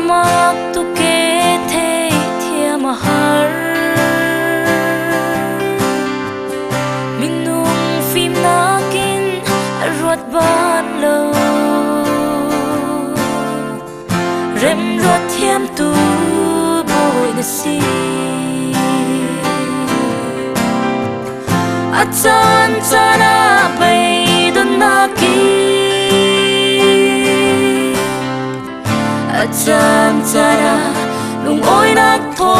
mak tu ke the thia mahar minung phim nakin ruột ban lo rem ruột thiam tu bồi na si achan chana bay don naki achan chana lung oi nak tho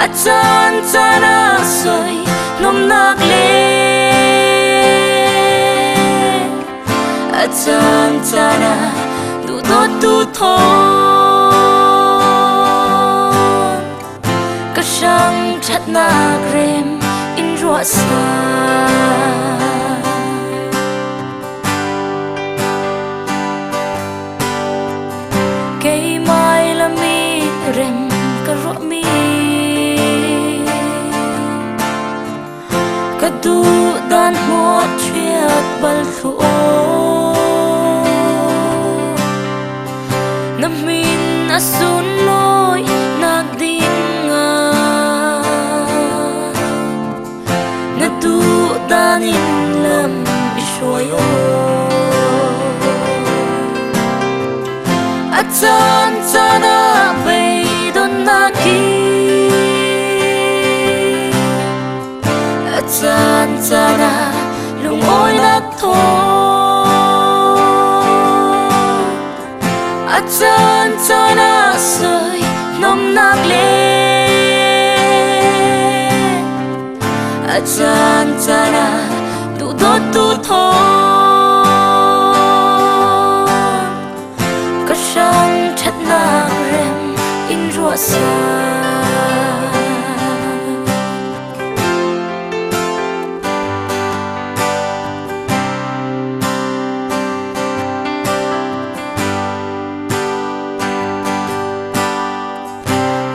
achan chana soi nom nak le achan chana du do tu tho ka sang chat nak rem in ruột sa cây mai là mi rem ka ro mi ka du dan mo chiat bal thu na min asun loi nak ding na du dan in lam ishoyo achan chana bay don naki achan chana lung oi nak tho achan chana soi nom nak le achan chana du do tu tho chat nak rem in ruột sa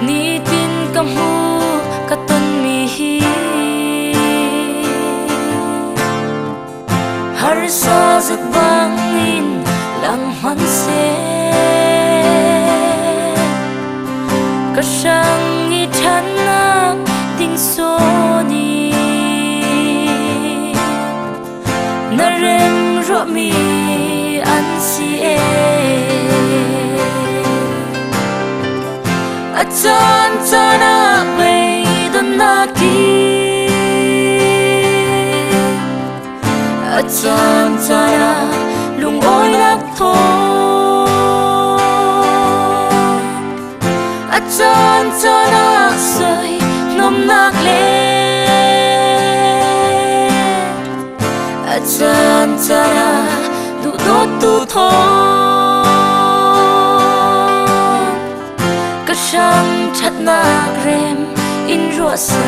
ni tin kam hu ka ton mi hi har sa zat bang in lang man se ka sang i than nak ding so ni na rem ro mi an si e achan chana bay don naki achan chana lung oi nak tho achan chana soi nom nak le achan chana du do tu tho ka sang chat nak rem in ruột sa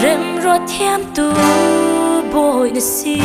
rem ruột thiam tu bồi na si